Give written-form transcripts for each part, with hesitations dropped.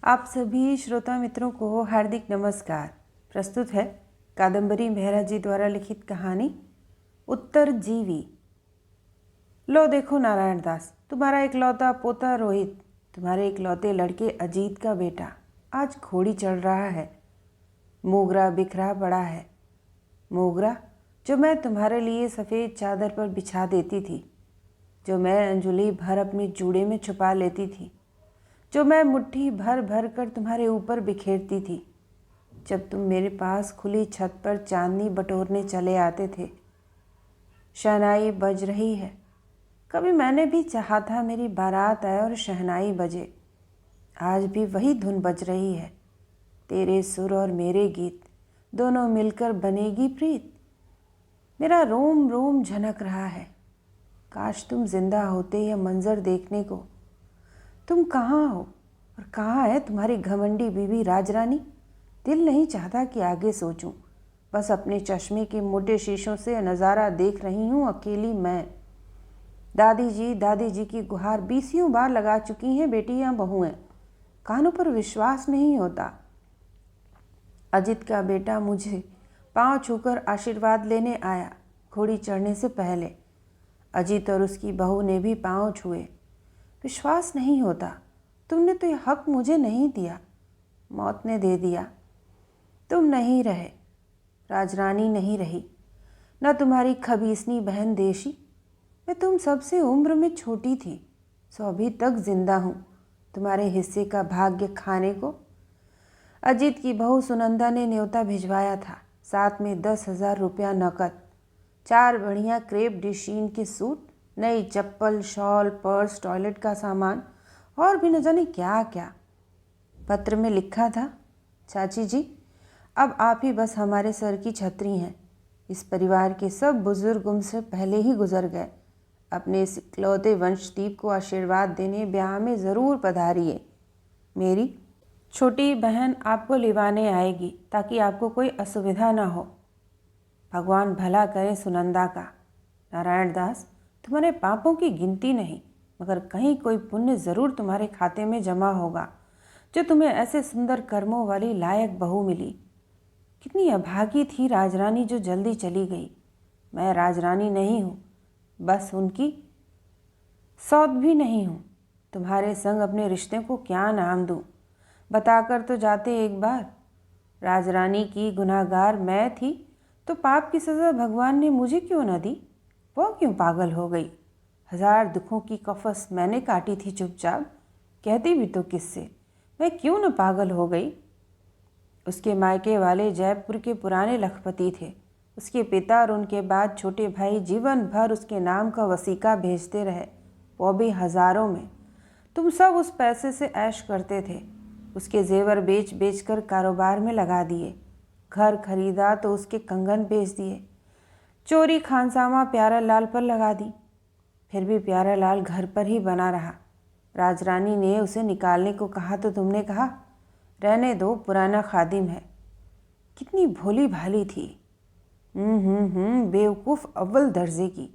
आप सभी श्रोता मित्रों को हार्दिक नमस्कार। प्रस्तुत है कादम्बरी मेहरा जी द्वारा लिखित कहानी उत्तरजीवी। लो देखो नारायण दास, तुम्हारा इकलौता पोता रोहित, तुम्हारे इकलौते लड़के अजीत का बेटा आज घोड़ी चढ़ रहा है। मोगरा बिखरा पड़ा है। मोगरा जो मैं तुम्हारे लिए सफ़ेद चादर पर बिछा देती थी, जो मैं अंजुली भर अपने जूड़े में छुपा लेती थी, जो मैं मुट्ठी भर भर कर तुम्हारे ऊपर बिखेरती थी जब तुम मेरे पास खुली छत पर चांदनी बटोरने चले आते थे। शहनाई बज रही है। कभी मैंने भी चाहा था मेरी बारात आए और शहनाई बजे। आज भी वही धुन बज रही है। तेरे सुर और मेरे गीत दोनों मिलकर बनेगी प्रीत। मेरा रोम रोम झनक रहा है। काश तुम जिंदा होते यह मंजर देखने को। तुम कहाँ हो और कहाँ है तुम्हारी घमंडी बीवी राजरानी? दिल नहीं चाहता कि आगे सोचूं। बस अपने चश्मे के मोटे शीशों से नज़ारा देख रही हूँ अकेली मैं। दादी जी की गुहार 20 बार लगा चुकी हैं बेटियाँ बहुएं। कानों पर विश्वास नहीं होता। अजित का बेटा मुझे पांव छूकर आशीर्वाद लेने आया घोड़ी चढ़ने से पहले। अजित और उसकी बहू ने भी पांव छुए। विश्वास नहीं होता। तुमने तो यह हक मुझे नहीं दिया, मौत ने दे दिया। तुम नहीं रहे, राजरानी नहीं रही, न तुम्हारी खबीसनी बहन देशी। मैं तुम सबसे उम्र में छोटी थी, सो अभी तक जिंदा हूँ तुम्हारे हिस्से का भाग्य खाने को। अजीत की बहू सुनंदा ने न्योता भिजवाया था, साथ में 10,000 रुपया नकद, 4 बढ़िया क्रेप डिशीन के सूट, नई चप्पल, शॉल, पर्स, टॉयलेट का सामान और भी न जाने क्या क्या। पत्र में लिखा था, चाची जी अब आप ही बस हमारे सर की छतरी हैं। इस परिवार के सब बुजुर्ग उनसे पहले ही गुजर गए। अपने इस इकलौते वंशदीप को आशीर्वाद देने ब्याह में ज़रूर पधारिए। मेरी छोटी बहन आपको लिवाने आएगी ताकि आपको कोई असुविधा ना हो। भगवान भला करे सुनंदा का। नारायण दास, तुम्हारे पापों की गिनती नहीं, मगर कहीं कोई पुण्य ज़रूर तुम्हारे खाते में जमा होगा जो तुम्हें ऐसे सुंदर कर्मों वाली लायक बहू मिली। कितनी अभागी थी राजरानी जो जल्दी चली गई। मैं राजरानी नहीं हूँ, बस उनकी सौत भी नहीं हूँ। तुम्हारे संग अपने रिश्ते को क्या नाम दूँ? बताकर तो जाते एक बार। राजरानी की गुनाहगार मैं थी तो पाप की सज़ा भगवान ने मुझे क्यों न दी? वो क्यों पागल हो गई? 1000 दुखों की कफस मैंने काटी थी चुपचाप। कहती भी तो किससे? मैं क्यों न पागल हो गई? उसके मायके वाले जयपुर के पुराने लखपति थे। उसके पिता और उनके बाद छोटे भाई जीवन भर उसके नाम का वसीका भेजते रहे, वो भी हज़ारों में। तुम सब उस पैसे से ऐश करते थे। उसके जेवर बेच बेच कर कारोबार में लगा दिए। घर खरीदा तो उसके कंगन बेच दिए। चोरी खानसामा प्यारा लाल पर लगा दी। फिर भी प्यारा लाल घर पर ही बना रहा। राजरानी ने उसे निकालने को कहा तो तुमने कहा रहने दो, पुराना खादिम है। कितनी भोली भाली थी। बेवकूफ़ अव्वल दर्जे की।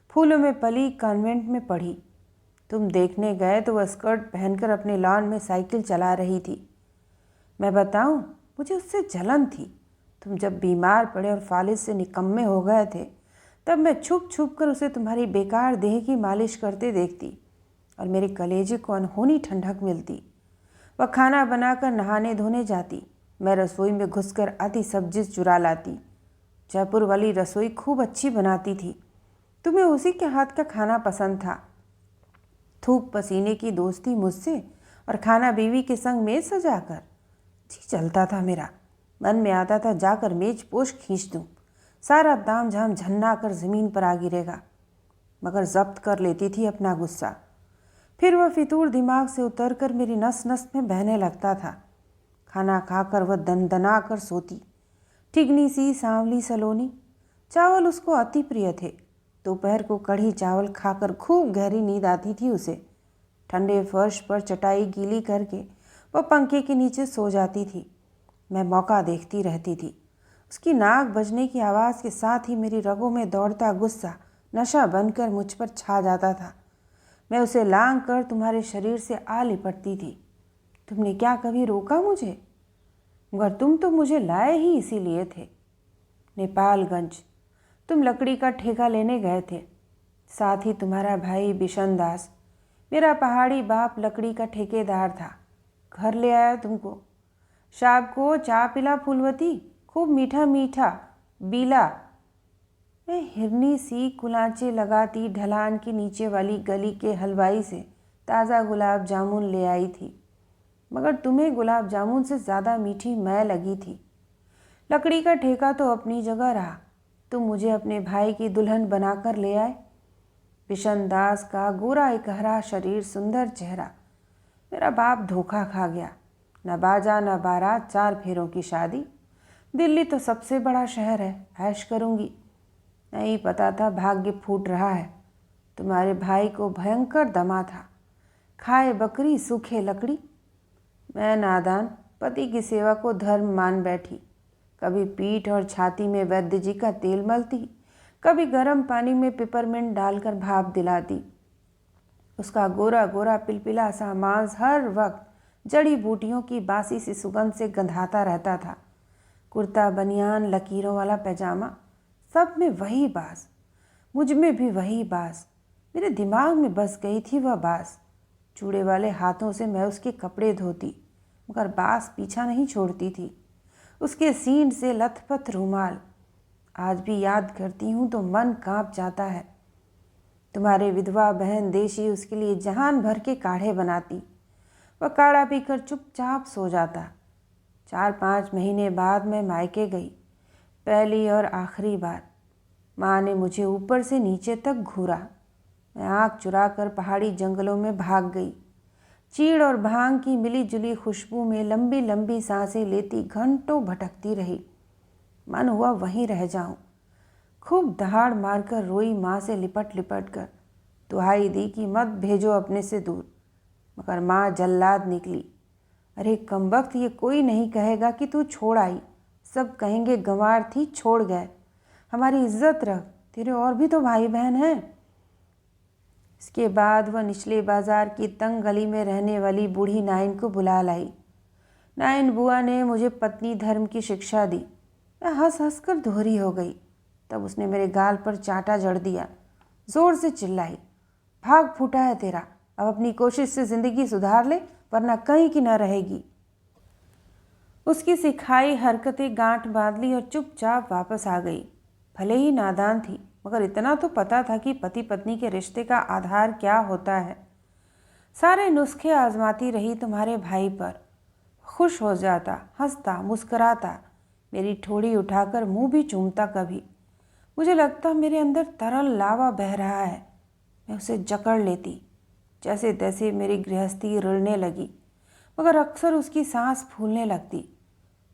फूलों में पली, कॉन्वेंट में पढ़ी। तुम देखने गए तो वह स्कर्ट पहनकर अपने लॉन में साइकिल चला रही थी। मैं बताऊं, मुझे उससे जलन थी। तुम जब बीमार पड़े और फालिज से निकम्मे हो गए थे, तब मैं छुप छुप कर उसे तुम्हारी बेकार देह की मालिश करते देखती और मेरे कलेजे को अनहोनी ठंडक मिलती। वह खाना बनाकर नहाने धोने जाती। मैं रसोई में घुसकर आधी सब्जी चुरा लाती। जयपुर वाली रसोई खूब अच्छी बनाती थी। तुम्हें उसी के हाथ का खाना पसंद था। थूक पसीने की दोस्ती मुझसे और खाना बीवी के संग मेज सजाकर। जी चलता था मेरा, मन में आता था जाकर मेज पोश खींच दूं। सारा दाम झाम झन्ना कर ज़मीन पर आ गिरेगा, मगर जब्त कर लेती थी अपना गुस्सा। फिर वह फितूर दिमाग से उतर कर मेरी नस नस में बहने लगता था। खाना खाकर वह दनदना कर सोती, ठिगनी सी सांवली सलोनी। चावल उसको अति प्रिय थे। दोपहर को कढ़ी चावल खाकर खूब गहरी नींद आती थी उसे। ठंडे फर्श पर चटाई गीली करके वह पंखे के नीचे सो जाती थी। मैं मौका देखती रहती थी। उसकी नाक बजने की आवाज़ के साथ ही मेरी रगों में दौड़ता गुस्सा नशा बनकर मुझ पर छा जाता था। मैं उसे लांग कर तुम्हारे शरीर से आ लिपटती थी। तुमने क्या कभी रोका मुझे? मगर तुम तो मुझे लाए ही इसीलिए थे। नेपालगंज तुम लकड़ी का ठेका लेने गए थे, साथ ही तुम्हारा भाई बिशन दास, मेरा पहाड़ी बाप, लकड़ी का ठेकेदार था। घर ले आया तुमको। शाम को चाय पिला फूलवती, खूब मीठा मीठा बीला। मैं हिरनी सी कुलांचे लगाती ढलान के नीचे वाली गली के हलवाई से ताज़ा गुलाब जामुन ले आई थी, मगर तुम्हें गुलाब जामुन से ज़्यादा मीठी मैं लगी थी। लकड़ी का ठेका तो अपनी जगह रहा, तुम मुझे अपने भाई की दुल्हन बनाकर ले आए। बिशन दास का गोरा एकहरा शरीर, सुंदर चेहरा। मेरा बाप धोखा खा गया। न बाजा न बारात, 4 फेरों की शादी। दिल्ली तो सबसे बड़ा शहर है, ऐश करूँगी। नहीं पता था भाग्य फूट रहा है। तुम्हारे भाई को भयंकर दमा था, खाए बकरी सूखे लकड़ी। मैं नादान पति की सेवा को धर्म मान बैठी। कभी पीठ और छाती में वैद्य जी का तेल मलती, कभी गर्म पानी में पिपरमिंट डालकर भाप दिलाती। उसका गोरा गोरा पिलपिला सा मांस हर वक्त जड़ी बूटियों की बासी सी सुगंध से गंधाता रहता था। कुर्ता बनियान, लकीरों वाला पैजामा, सब में वही बास, मुझ में भी वही बास। मेरे दिमाग में बस गई थी वह बास। चूड़े वाले हाथों से मैं उसके कपड़े धोती, मगर बास पीछा नहीं छोड़ती थी। उसके सीन से लथपथ रूमाल, आज भी याद करती हूँ तो मन कांप जाता है। तुम्हारे विधवा बहन देशी उसके लिए जहान भर के काढ़े बनाती। वह काढ़ा पीकर चुपचाप सो जाता। 4-5 महीने बाद मैं मायके गई, पहली और आखिरी बार। माँ ने मुझे ऊपर से नीचे तक घूरा। मैं आँख चुरा कर पहाड़ी जंगलों में भाग गई। चीड़ और भांग की मिली जुली खुशबू में लंबी लंबी सांसें लेती घंटों भटकती रही। मन हुआ वहीं रह जाऊं। खूब दहाड़ मारकर रोई माँ से लिपट लिपट कर। दुहाई दी कि मत भेजो अपने से दूर, मगर माँ जल्लाद निकली। अरे कमबख्त, ये कोई नहीं कहेगा कि तू छोड़ आई, सब कहेंगे गंवार थी, छोड़ गए। हमारी इज्जत रख, तेरे और भी तो भाई बहन हैं। इसके बाद वह निचले बाजार की तंग गली में रहने वाली बूढ़ी नाइन को बुला लाई। नाइन बुआ ने मुझे पत्नी धर्म की शिक्षा दी। मैं हंस हंस कर दोहरी हो गई। तब उसने मेरे गाल पर चांटा जड़ दिया, जोर से चिल्लाई, भाग फूटा है तेरा, अब अपनी कोशिश से ज़िंदगी सुधार ले, वरना कहीं की न रहेगी। उसकी सिखाई हरकतें गांठ बांध ली और चुपचाप वापस आ गई। भले ही नादान थी, मगर इतना तो पता था कि पति पत्नी के रिश्ते का आधार क्या होता है। सारे नुस्खे आजमाती रही तुम्हारे भाई पर। खुश हो जाता, हंसता, मुस्कराता, मेरी ठोड़ी उठाकर मुंह भी चूमता कभी। मुझे लगता मेरे अंदर तरल लावा बह रहा है। मैं उसे जकड़ लेती। जैसे तैसे मेरी गृहस्थी रुलने लगी, मगर अक्सर उसकी सांस फूलने लगती।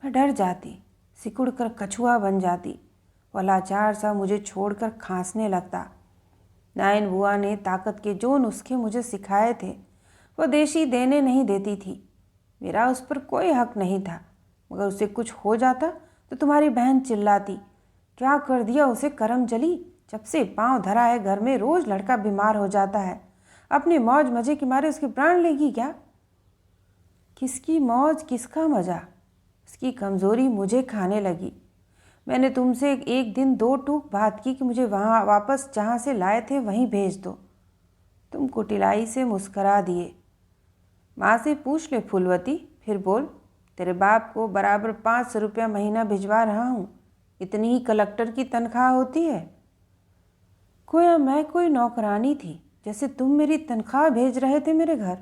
मैं डर जाती, सिकुड़ कर कछुआ बन जाती। वह लाचार सा मुझे छोड़कर खांसने लगता। नाइन बुआ ने ताकत के जो नुस्खे मुझे सिखाए थे वह देशी देने नहीं देती थी। मेरा उस पर कोई हक नहीं था, मगर उसे कुछ हो जाता तो तुम्हारी बहन चिल्लाती, क्या कर दिया उसे करम जली, जब से पांव धरा है घर में रोज लड़का बीमार हो जाता है, अपनी मौज मजे के मारे उसके प्राण लेगी क्या। किसकी मौज, किसका मजा, उसकी कमज़ोरी मुझे खाने लगी। मैंने तुमसे एक दिन 2 टूक बात की कि मुझे वहाँ वापस जहाँ से लाए थे वहीं भेज दो। तुम कुटिलाई से मुस्करा दिए। माँ से पूछ ले फूलवती, फिर बोल, तेरे बाप को बराबर 500 रुपया महीना भिजवा रहा हूँ, इतनी ही कलेक्टर की तनख्वाह होती है। गोया मैं कोई नौकरानी थी, जैसे तुम मेरी तनख्वाह भेज रहे थे मेरे घर।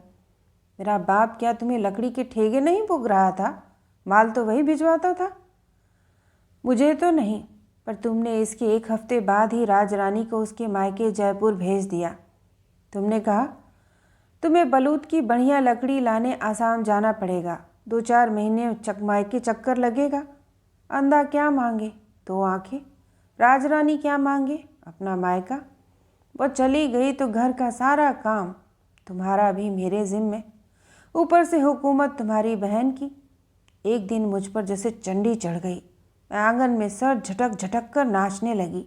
मेरा बाप क्या तुम्हें लकड़ी के ठेके नहीं पुग रहा था, माल तो वही भिजवाता था। मुझे तो नहीं, पर तुमने इसके 1 हफ्ते बाद ही राजरानी को उसके मायके जयपुर भेज दिया। तुमने कहा तुम्हें बलूत की बढ़िया लकड़ी लाने आसाम जाना पड़ेगा, 2-4 महीने मायके चक्कर लगेगा। अंधा क्या मांगे, 2 आंखें। राजरानी क्या मांगे, अपना मायका। वो चली गई तो घर का सारा काम, तुम्हारा भी मेरे जिम्मे, ऊपर से हुकूमत तुम्हारी बहन की। एक दिन मुझ पर जैसे चंडी चढ़ गई। मैं आंगन में सर झटक झटक कर नाचने लगी।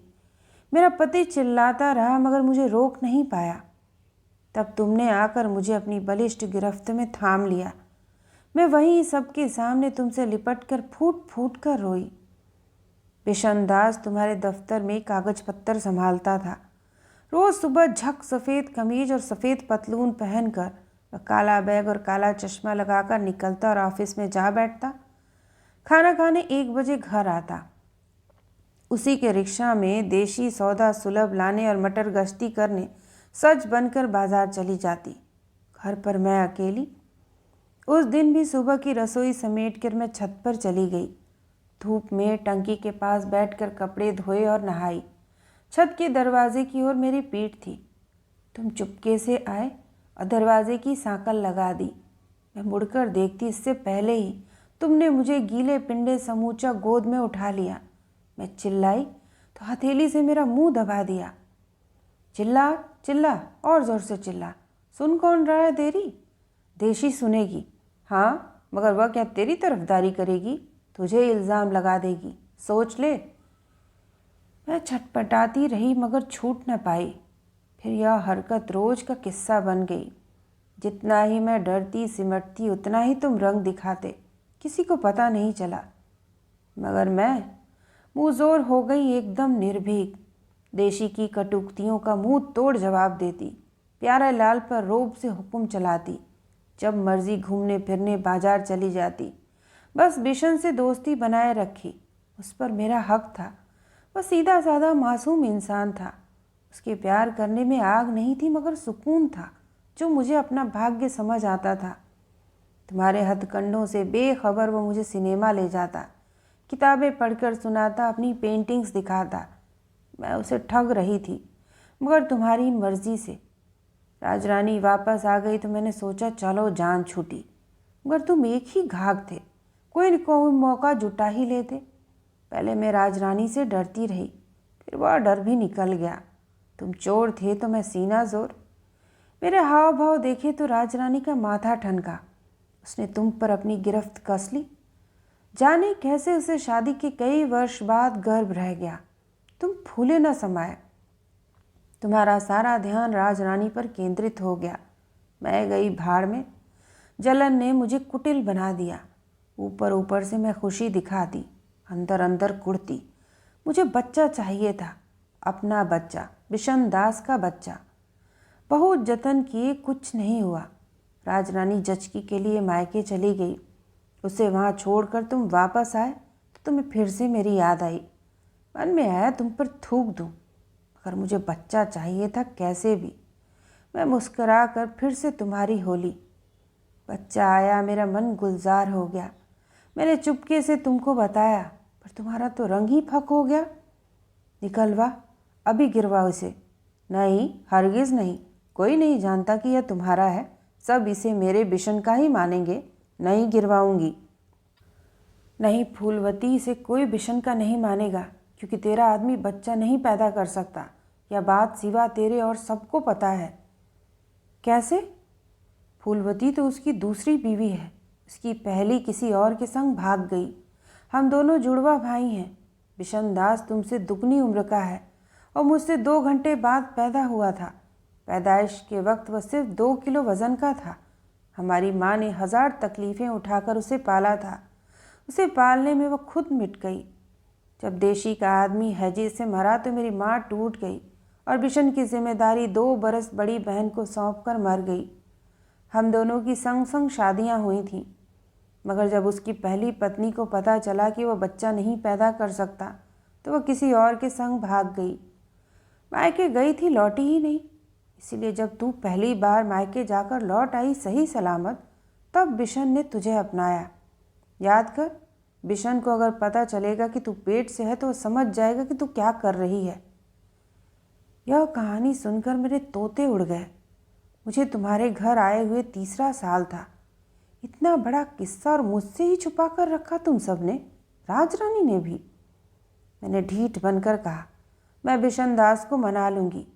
मेरा पति चिल्लाता रहा, मगर मुझे रोक नहीं पाया। तब तुमने आकर मुझे अपनी बलिष्ठ गिरफ्त में थाम लिया। मैं वहीं सबके सामने तुमसे लिपट कर फूट फूट कर रोई। बिशन दास तुम्हारे दफ्तर में कागज पत्तर संभालता था। रोज सुबह झक सफ़ेद कमीज और सफ़ेद पतलून पहनकर वह काला बैग और काला चश्मा लगाकर निकलता और ऑफिस में जा बैठता। खाना खाने 1 बजे घर आता। उसी के रिक्शा में देशी सौदा सुलभ लाने और मटर गश्ती करने सज बनकर बाजार चली जाती। घर पर मैं अकेली। उस दिन भी सुबह की रसोई समेट कर मैं छत पर चली गई। धूप में टंकी के पास बैठकर कपड़े धोए और नहाई। छत के दरवाजे की ओर मेरी पीठ थी। तुम चुपके से आए और दरवाजे की सांकल लगा दी। मैं मुड़कर देखती इससे पहले ही तुमने मुझे गीले पिंडे समूचा गोद में उठा लिया। मैं चिल्लाई तो हथेली से मेरा मुंह दबा दिया। चिल्ला चिल्ला, और ज़ोर से चिल्ला। सुन कौन रहा है तेरी? देशी सुनेगी। हाँ, मगर वह क्या तेरी तरफदारी करेगी? तुझे इल्ज़ाम लगा देगी, सोच ले। मैं छटपटाती रही मगर छूट न पाई। फिर यह हरकत रोज का किस्सा बन गई। जितना ही मैं डरती सिमटती उतना ही तुम रंग दिखाते। किसी को पता नहीं चला। मगर मैं मुँहज़ोर हो गई, एकदम निर्भीक। देशी की कटुक्तियों का मुंह तोड़ जवाब देती। प्यारे लाल पर रोब से हुक्म चलाती। जब मर्जी घूमने फिरने बाजार चली जाती। बस बिशन से दोस्ती बनाए रखी। उस पर मेरा हक था। वह सीधा साधा मासूम इंसान था। उसके प्यार करने में आग नहीं थी मगर सुकून था, जो मुझे अपना भाग्य समझ आता था। तुम्हारे हथकंडों से बेखबर वो मुझे सिनेमा ले जाता, किताबें पढ़कर सुनाता, अपनी पेंटिंग्स दिखाता। मैं उसे ठग रही थी मगर तुम्हारी मर्जी से। राजरानी वापस आ गई तो मैंने सोचा चलो जान छूटी, मगर तुम एक ही घाघ थे। कोई न कोई मौका जुटा ही लेते। पहले मैं राजरानी से डरती रही, फिर वह डर भी निकल गया। तुम चोर थे तो मैं सीना जोर। मेरे हाव भाव देखे तो राजरानी का माथा ठनका। उसने तुम पर अपनी गिरफ्त कस ली। जाने कैसे उसे शादी के कई वर्ष बाद गर्भ रह गया। तुम फूले न समाये। तुम्हारा सारा ध्यान राजरानी पर केंद्रित हो गया। मैं गई भाड़ में। जलन ने मुझे कुटिल बना दिया। ऊपर ऊपर से मैं खुशी दिखाती, अंदर अंदर कुढ़ती। मुझे बच्चा चाहिए था, अपना बच्चा, बिशन दास का बच्चा। बहुत जतन किए, कुछ नहीं हुआ। राजरानी जचकी के लिए मायके चली गई। उसे वहाँ छोड़कर तुम वापस आए तो तुम्हें फिर से मेरी याद आई। मन में आया तुम पर थूक दूँ, मगर मुझे बच्चा चाहिए था कैसे भी। मैं मुस्करा कर फिर से तुम्हारी होली। बच्चा आया, मेरा मन गुलजार हो गया। मैंने चुपके से तुमको बताया, पर तुम्हारा तो रंग ही फक हो गया। निकलवा, अभी गिरवा उसे। नहीं, हरगिज़ नहीं। कोई नहीं जानता कि यह तुम्हारा है। सब इसे मेरे बिशन का ही मानेंगे। नहीं गिरवाऊंगी। नहीं फूलवती, इसे कोई बिशन का नहीं मानेगा, क्योंकि तेरा आदमी बच्चा नहीं पैदा कर सकता। यह बात सिवा तेरे और सबको पता है। कैसे? फूलवती तो उसकी दूसरी बीवी है। उसकी पहली किसी और के संग भाग गई। हम दोनों जुड़वा भाई हैं। बिशन दास तुमसे दुगनी उम्र का है और मुझसे 2 घंटे बाद पैदा हुआ था। पैदाइश के वक्त वह सिर्फ 2 किलो वज़न का था। हमारी माँ ने 1000 तकलीफ़ें उठाकर उसे पाला था। उसे पालने में वह खुद मिट गई। जब देशी का आदमी हैजे से मरा तो मेरी माँ टूट गई और बिशन की जिम्मेदारी 2 बरस बड़ी बहन को सौंप कर मर गई। हम दोनों की संग संग शादियाँ हुई थीं, मगर जब उसकी पहली पत्नी को पता चला कि वह बच्चा नहीं पैदा कर सकता तो वह किसी और के संग भाग गई। मायके गई थी, लौटी ही नहीं। इसीलिए जब तू पहली बार मायके जाकर लौट आई सही सलामत, तब बिशन ने तुझे अपनाया। याद कर, बिशन को अगर पता चलेगा कि तू पेट से है तो वह समझ जाएगा कि तू क्या कर रही है। यह कहानी सुनकर मेरे तोते उड़ गए। मुझे तुम्हारे घर आए हुए 3रा साल था। इतना बड़ा किस्सा और मुझसे ही छुपा कर रखा तुम सब ने, राजरानी ने भी। मैंने ढीठ बनकर कहा, मैं बिशन दास को मना लूँगी,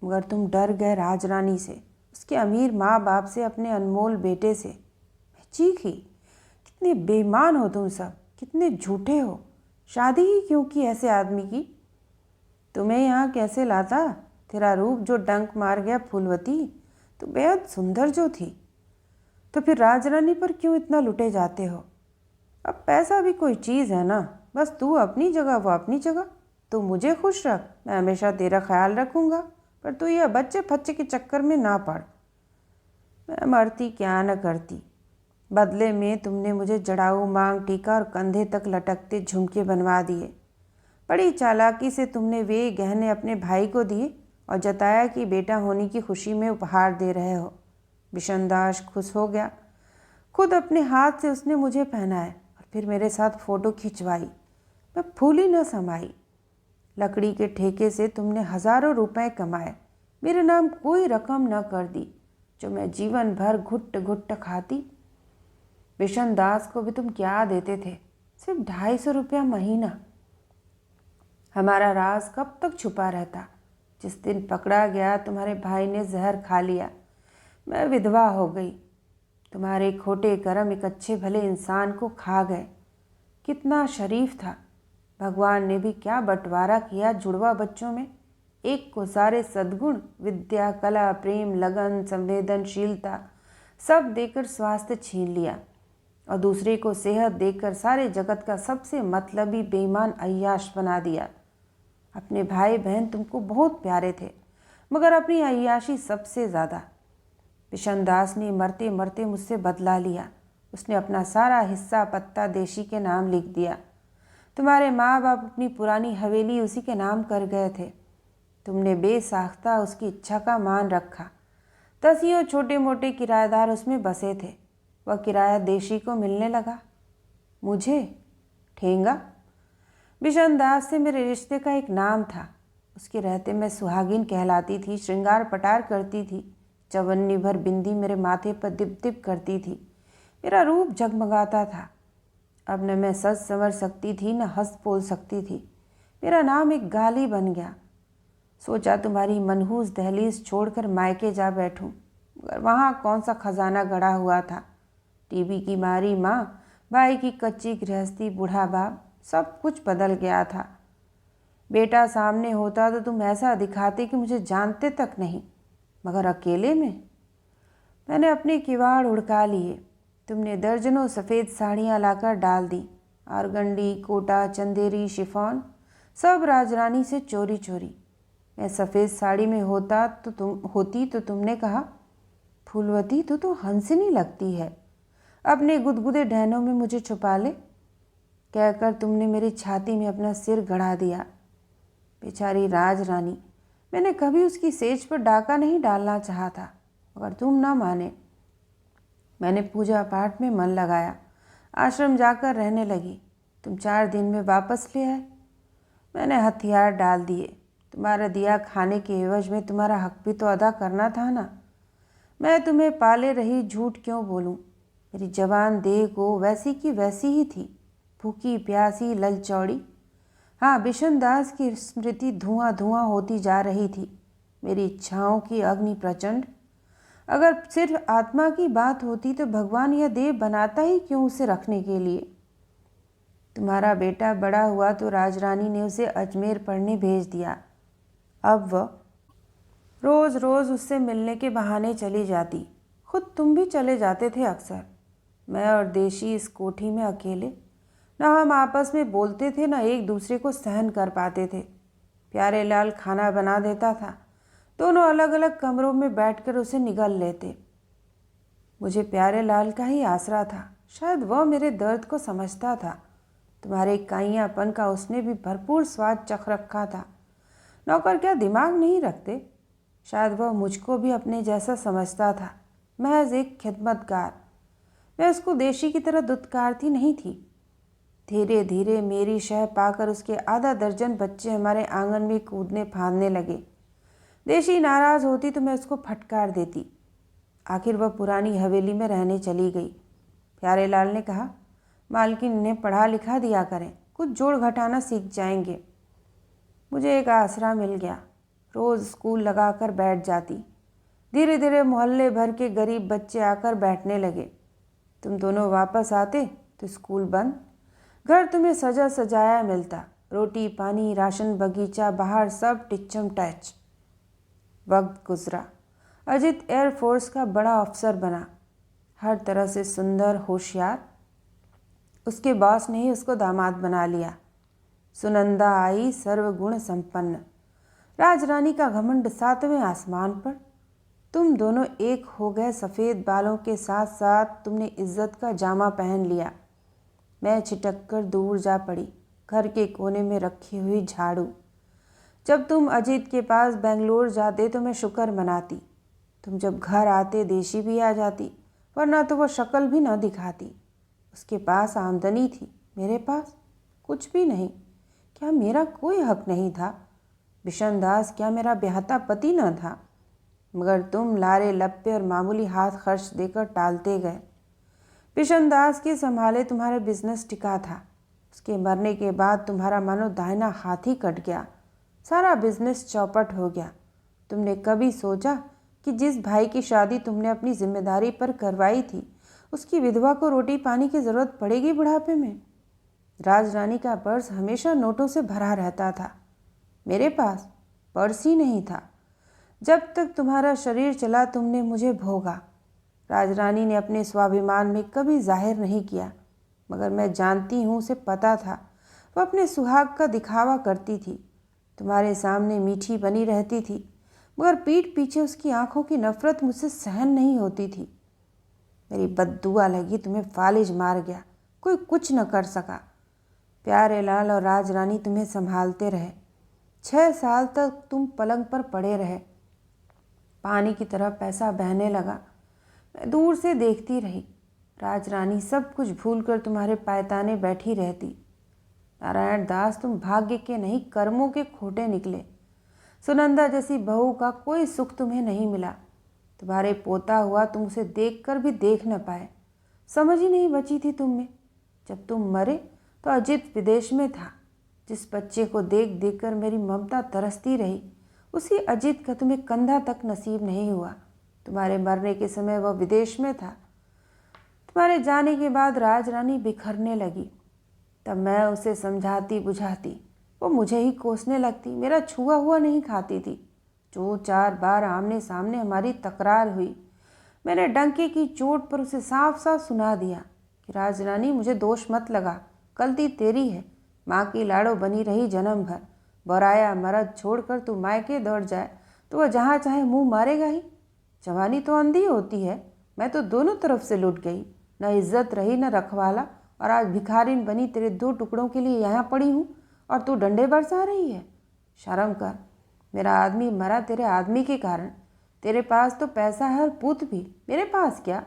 मगर तुम डर गए राजरानी से, उसके अमीर माँ बाप से, अपने अनमोल बेटे से। मैं चीखी, कितने बेईमान हो तुम सब, कितने झूठे हो। शादी ही क्यों की ऐसे आदमी की? तुम्हें यहाँ कैसे लाता? तेरा रूप जो डंक मार गया फूलवती, तो बेहद सुंदर जो थी। तो फिर राजरानी पर क्यों इतना लुटे जाते हो? अब पैसा भी कोई चीज़ है ना, बस तू अपनी जगह वो अपनी जगह। तू मुझे खुश रख, मैं हमेशा तेरा ख्याल रखूँगा, पर तू यह बच्चे फच्चे के चक्कर में ना पड़। मैं मरती क्या न करती, बदले में तुमने मुझे जड़ाऊ मांग टीका और कंधे तक लटकते झुमके बनवा दिए। बड़ी चालाकी से तुमने वे गहने अपने भाई को दिए और जताया कि बेटा होने की खुशी में उपहार दे रहे हो। बिशनदास खुश हो गया। खुद अपने हाथ से उसने मुझे पहनाए और फिर मेरे साथ फ़ोटो खिंचवाई। मैं फूली न समाई। लकड़ी के ठेके से तुमने हज़ारों रुपए कमाए, मेरे नाम कोई रकम न कर दी जो मैं जीवन भर घुट्ट घुट्ट खाती। बिशनदास को भी तुम क्या देते थे? सिर्फ 250 रुपया महीना। हमारा राज कब तक छुपा रहता? जिस दिन पकड़ा गया तुम्हारे भाई ने जहर खा लिया, मैं विधवा हो गई। तुम्हारे खोटे कर्म एक अच्छे भले इंसान को खा गए। कितना शरीफ था। भगवान ने भी क्या बंटवारा किया जुड़वा बच्चों में। एक को सारे सद्गुण, विद्या, कला, प्रेम, लगन, संवेदनशीलता सब देकर स्वास्थ्य छीन लिया, और दूसरे को सेहत देकर सारे जगत का सबसे मतलबी बेईमान अय्याश बना दिया। अपने भाई बहन तुमको बहुत प्यारे थे, मगर अपनी अय्याशी सबसे ज़्यादा। बिशनदास ने मरते मरते मुझसे बदला लिया। उसने अपना सारा हिस्सा पत्ता देशी के नाम लिख दिया। तुम्हारे माँ बाप अपनी पुरानी हवेली उसी के नाम कर गए थे। तुमने बेसाख्ता उसकी इच्छा का मान रखा। 10 छोटे मोटे किराएदार उसमें बसे थे। वह किराया देशी को मिलने लगा। मुझे ठेंगा। बिशनदास से मेरे रिश्ते का एक नाम था। उसके रहते मैं सुहागिन कहलाती थी, श्रृंगार पटार करती थी। चवन्नी भर बिंदी मेरे माथे पर दिप दिप करती थी। मेरा रूप जगमगाता था। अब न मैं सज संवर सकती थी, न हंस बोल सकती थी। मेरा नाम एक गाली बन गया। सोचा तुम्हारी मनहूस दहलीज छोड़कर मायके जा बैठूं, मगर वहाँ कौन सा खजाना गड़ा हुआ था। टीबी की मारी माँ, भाई की कच्ची गृहस्थी, बूढ़ा बाप, सब कुछ बदल गया था। बेटा सामने होता तो तुम ऐसा दिखाते कि मुझे जानते तक नहीं, मगर अकेले में। मैंने अपने किवाड़ उड़का लिए। तुमने दर्जनों सफ़ेद साड़ियाँ लाकर डाल दी। आरगंडी, कोटा, चंदेरी, शिफॉन, सब राजरानी से चोरी चोरी। मैं सफ़ेद साड़ी में होता तो तुमने कहा, फूलवती तो हंसनी लगती है, अपने गुदगुदे डहनों में मुझे छुपा ले। कहकर तुमने मेरी छाती में अपना सिर गड़ा दिया। बेचारी राजरानी, मैंने कभी उसकी सेज पर डाका नहीं डालना चाहा था, मगर तुम ना माने। मैंने पूजा पाठ में मन लगाया, आश्रम जाकर रहने लगी। तुम 4 दिन में वापस ले आए। मैंने हथियार डाल दिए। तुम्हारा दिया खाने के एवज में तुम्हारा हक भी तो अदा करना था ना। मैं तुम्हें पाले रही, झूठ क्यों बोलूं? मेरी जवान देह को वैसी की वैसी ही थी, भूखी प्यासी ललचौड़ी। हाँ, बिशनदास की स्मृति धुआं धुआं होती जा रही थी। मेरी इच्छाओं की अग्नि प्रचंड। अगर सिर्फ आत्मा की बात होती तो भगवान यह देह बनाता ही क्यों उसे रखने के लिए। तुम्हारा बेटा बड़ा हुआ तो राजरानी ने उसे अजमेर पढ़ने भेज दिया। अब वह रोज़ रोज़ उससे मिलने के बहाने चली जाती। खुद तुम भी चले जाते थे अक्सर। मैं और देशी इस कोठी में अकेले, न हम आपस में बोलते थे, न एक दूसरे को सहन कर पाते थे। प्यारे लाल खाना बना देता था। दोनों अलग अलग कमरों में बैठकर उसे निगल लेते। मुझे प्यारे लाल का ही आसरा था। शायद वह मेरे दर्द को समझता था। तुम्हारे काइयापन का उसने भी भरपूर स्वाद चख रखा था। नौकर क्या दिमाग नहीं रखते? शायद वह मुझको भी अपने जैसा समझता था, महज एक खिदमतगार। मैं उसको देशी की तरह दुत्कारती नहीं थी। धीरे धीरे मेरी शह पाकर उसके आधा दर्जन बच्चे हमारे आंगन में कूदने फांदने लगे। देशी नाराज़ होती तो मैं उसको फटकार देती। आखिर वह पुरानी हवेली में रहने चली गई। प्यारे लाल ने कहा, मालकिन इन्हें पढ़ा लिखा दिया करें, कुछ जोड़ घटाना सीख जाएंगे। मुझे एक आसरा मिल गया। रोज़ स्कूल लगाकर बैठ जाती। धीरे धीरे मोहल्ले भर के गरीब बच्चे आकर बैठने लगे। तुम दोनों वापस आते तो स्कूल बंद। घर तुम्हें सजा सजाया मिलता। रोटी पानी, राशन, बगीचा, बाहर सब टिच्चम टैच। वक्त गुजरा। अजित एयरफोर्स का बड़ा अफसर बना। हर तरह से सुंदर, होशियार। उसके बॉस ने ही उसको दामाद बना लिया। सुनंदा आई सर्वगुण संपन्न। राजरानी का घमंड 7वें आसमान पर। तुम दोनों एक हो गए। सफ़ेद बालों के साथ साथ तुमने इज्जत का जामा पहन लिया। मैं छिटक कर दूर जा पड़ी, घर के कोने में रखी हुई झाड़ू। जब तुम अजीत के पास बेंगलोर जाते तो मैं शुक्र मनाती। तुम जब घर आते देशी भी आ जाती, वरना तो वो शक्ल भी न दिखाती। उसके पास आमदनी थी, मेरे पास कुछ भी नहीं। क्या मेरा कोई हक नहीं था? बिशन दास क्या मेरा ब्याहता पति न था? मगर तुम लारे लप्पे और मामूली हाथ खर्च देकर टालते गए। बिशन दास के संभाले तुम्हारे बिजनेस टिका था। उसके मरने के बाद तुम्हारा मानो दाहिना हाथ ही कट गया। सारा बिजनेस चौपट हो गया। तुमने कभी सोचा कि जिस भाई की शादी तुमने अपनी जिम्मेदारी पर करवाई थी, उसकी विधवा को रोटी पानी की ज़रूरत पड़ेगी बुढ़ापे में? राजरानी का पर्स हमेशा नोटों से भरा रहता था। मेरे पास पर्स ही नहीं था। जब तक तुम्हारा शरीर चला तुमने मुझे भोगा। राजरानी ने अपने स्वाभिमान में कभी जाहिर नहीं किया, मगर मैं जानती हूँ, उसे पता था। वह अपने सुहाग का दिखावा करती थी। तुम्हारे सामने मीठी बनी रहती थी, मगर पीठ पीछे उसकी आंखों की नफरत मुझसे सहन नहीं होती थी। मेरी बद्दुआ लगी, तुम्हें फालिज मार गया, कोई कुछ न कर सका। प्यारे लाल और राजरानी तुम्हें संभालते रहे। 6 साल तक तुम पलंग पर पड़े रहे। पानी की तरह पैसा बहने लगा। मैं दूर से देखती रही। राजरानी सब कुछ भूलकर तुम्हारे पायताने बैठी रहती। नारायण दास, तुम भाग्य के नहीं कर्मों के खोटे निकले। सुनंदा जैसी बहू का कोई सुख तुम्हें नहीं मिला। तुम्हारे पोता हुआ तुम उसे देखकर भी देख न पाए। समझ ही नहीं बची थी तुम में। जब तुम मरे तो अजित विदेश में था। जिस बच्चे को देख देख कर मेरी ममता तरसती रही, उसी अजित का तुम्हें कंधा तक नसीब नहीं हुआ। तुम्हारे मरने के समय वह विदेश में था। तुम्हारे जाने के बाद राजरानी बिखरने लगी। तब मैं उसे समझाती बुझाती, वो मुझे ही कोसने लगती। मेरा छुआ हुआ नहीं खाती थी। जो 4 बार आमने सामने हमारी तकरार हुई, मैंने डंके की चोट पर उसे साफ साफ सुना दिया कि राजरानी, मुझे दोष मत लगा, गलती तेरी है। माँ की लाड़ो बनी रही जन्म भर। बौराया मर्द छोड़कर तू मायके दौड़ जाए तो वह जहाँ चाहे मुँह मारेगा ही। जवानी तो अंधी होती है। मैं तो दोनों तरफ से लुट गई। न इज्जत रही न रखवाला, और आज भिखारिन बनी तेरे 2 टुकड़ों के लिए यहाँ पड़ी हूँ और तू डंडे बरसा रही है। शर्म कर। मेरा आदमी मरा तेरे आदमी के कारण। तेरे पास तो पैसा है और पूत भी, मेरे पास क्या?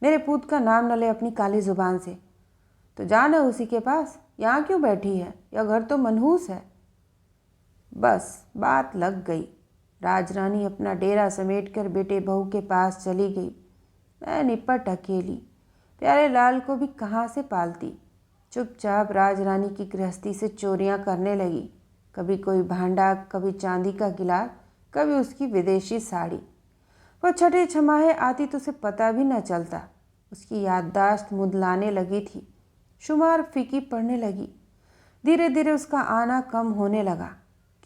मेरे पूत का नाम न ले अपनी काली जुबान से। तो जाना उसी के पास। यहाँ क्यों बैठी है? यह घर तो मनहूस है। बस बात लग गई। राजरानी अपना डेरा समेटकर बेटे बहू के पास चली गई। मैं निपट अकेली। प्यारे लाल को भी कहाँ से पालती। चुपचाप राजरानी की गृहस्थी से चोरियां करने लगी। कभी कोई भांडा, कभी चांदी का गिलास, कभी उसकी विदेशी साड़ी। वह छठे छमाहे आती तो उसे पता भी न चलता। उसकी याददाश्त मुदलाने लगी थी। शुमार फीकी पड़ने लगी। धीरे धीरे उसका आना कम होने लगा।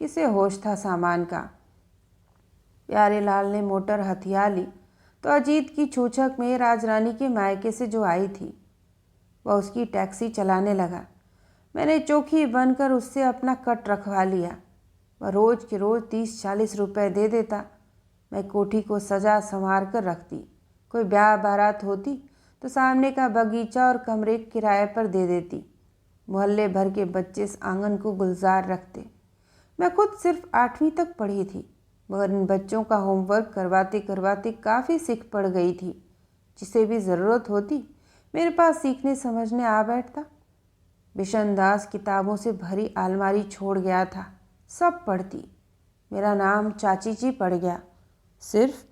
किसे होश था सामान का। प्यारे लाल ने मोटर हथिया ली तो अजीत की छूछक में राजरानी के मायके से जो आई थी, वह उसकी टैक्सी चलाने लगा। मैंने चौकी बनकर उससे अपना कट रखवा लिया। वह रोज़ के रोज़ 30-40 रुपए दे देता। मैं कोठी को सजा संवार कर रखती। कोई ब्याह बारात होती तो सामने का बगीचा और कमरे किराए पर दे देती। मोहल्ले भर के बच्चे इस आंगन को गुलजार रखते। मैं खुद सिर्फ 8वीं तक पढ़ी थी, मगर इन बच्चों का होमवर्क करवाते करवाते काफ़ी सीख पड़ गई थी। जिसे भी ज़रूरत होती मेरे पास सीखने समझने आ बैठता। बिशन दास किताबों से भरी अलमारी छोड़ गया था। सब पढ़ती। मेरा नाम चाची जी पड़ गया। सिर्फ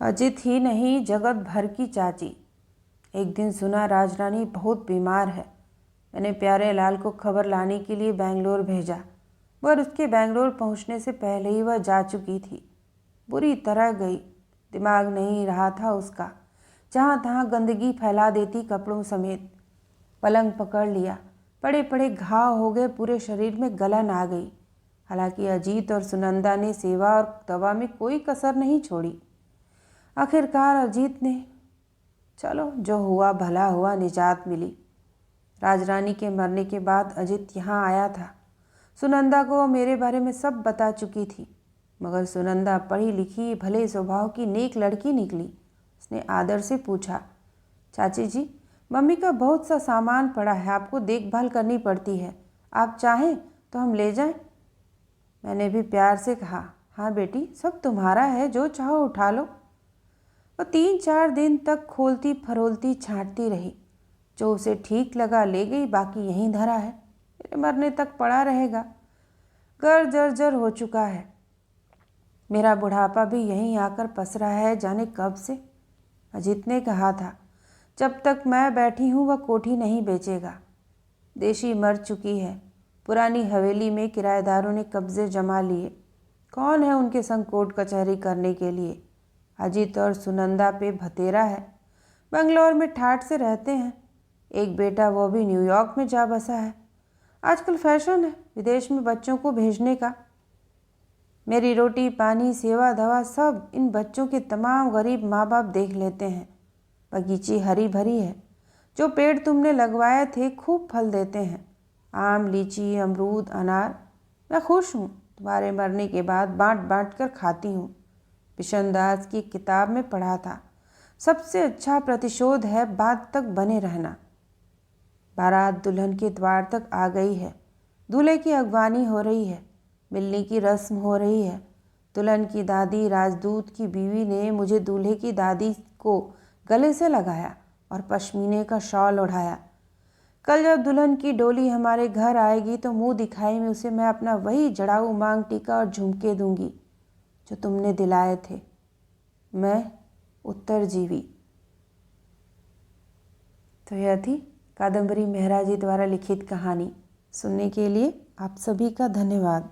अजित ही नहीं, जगत भर की चाची। एक दिन सुना राजरानी बहुत बीमार है। मैंने प्यारे लाल को खबर लाने के लिए बेंगलोर भेजा, मगर उसके बेंगलोर पहुंचने से पहले ही वह जा चुकी थी। बुरी तरह गई। दिमाग नहीं रहा था उसका। जहाँ तहाँ गंदगी फैला देती कपड़ों समेत। पलंग पकड़ लिया। पड़े पड़े घाव हो गए। पूरे शरीर में गलन आ गई। हालांकि अजीत और सुनंदा ने सेवा और दवा में कोई कसर नहीं छोड़ी। आखिरकार अजीत ने चलो जो हुआ भला हुआ, निजात मिली। राजरानी के मरने के बाद अजित यहाँ आया था। सुनंदा को वो मेरे बारे में सब बता चुकी थी, मगर सुनंदा पढ़ी लिखी भले स्वभाव की नेक लड़की निकली। उसने आदर से पूछा, चाची जी, मम्मी का बहुत सा सामान पड़ा है, आपको देखभाल करनी पड़ती है, आप चाहें तो हम ले जाएं। मैंने भी प्यार से कहा, हाँ बेटी, सब तुम्हारा है, जो चाहो उठा लो। वो 3-4 दिन तक खोलती फरोलती छांटती रही। जो उसे ठीक लगा ले गई, बाकी यहीं धरा है, मेरे मरने तक पड़ा रहेगा। घर जर्जर हो चुका है। मेरा बुढ़ापा भी यहीं आकर पसरा है, जाने कब से। अजीत ने कहा था, जब तक मैं बैठी हूँ वह कोठी नहीं बेचेगा। देशी मर चुकी है। पुरानी हवेली में किराएदारों ने कब्जे जमा लिए। कौन है उनके संग कोर्ट कचहरी करने के लिए। अजीत और सुनंदा पे भतेरा है। बंगलौर में ठाठ से रहते हैं। एक बेटा, वो भी न्यूयॉर्क में जा बसा है। आजकल फैशन है विदेश में बच्चों को भेजने का। मेरी रोटी पानी सेवा दवा सब इन बच्चों के तमाम गरीब माँ बाप देख लेते हैं। बगीची हरी भरी है। जो पेड़ तुमने लगवाए थे खूब फल देते हैं, आम लीची अमरूद अनार। मैं खुश हूँ। तुम्हारे मरने के बाद बांट बांट कर खाती हूँ। बिशनदास की किताब में पढ़ा था, सबसे अच्छा प्रतिशोध है बाद तक बने रहना। बारात दुल्हन के द्वार तक आ गई है। दूल्हे की अगवानी हो रही है। मिलने की रस्म हो रही है। दुल्हन की दादी राजदूत की बीवी ने मुझे दूल्हे की दादी को गले से लगाया और पश्मीने का शॉल ओढ़ाया। कल जब दुल्हन की डोली हमारे घर आएगी तो मुंह दिखाई में उसे मैं अपना वही जड़ाऊ मांग टीका और झुमके दूंगी जो तुमने दिलाए थे। मैं उत्तरजीवी। तो यह थी कादम्बरी मेहरा जी द्वारा लिखित कहानी। सुनने के लिए आप सभी का धन्यवाद।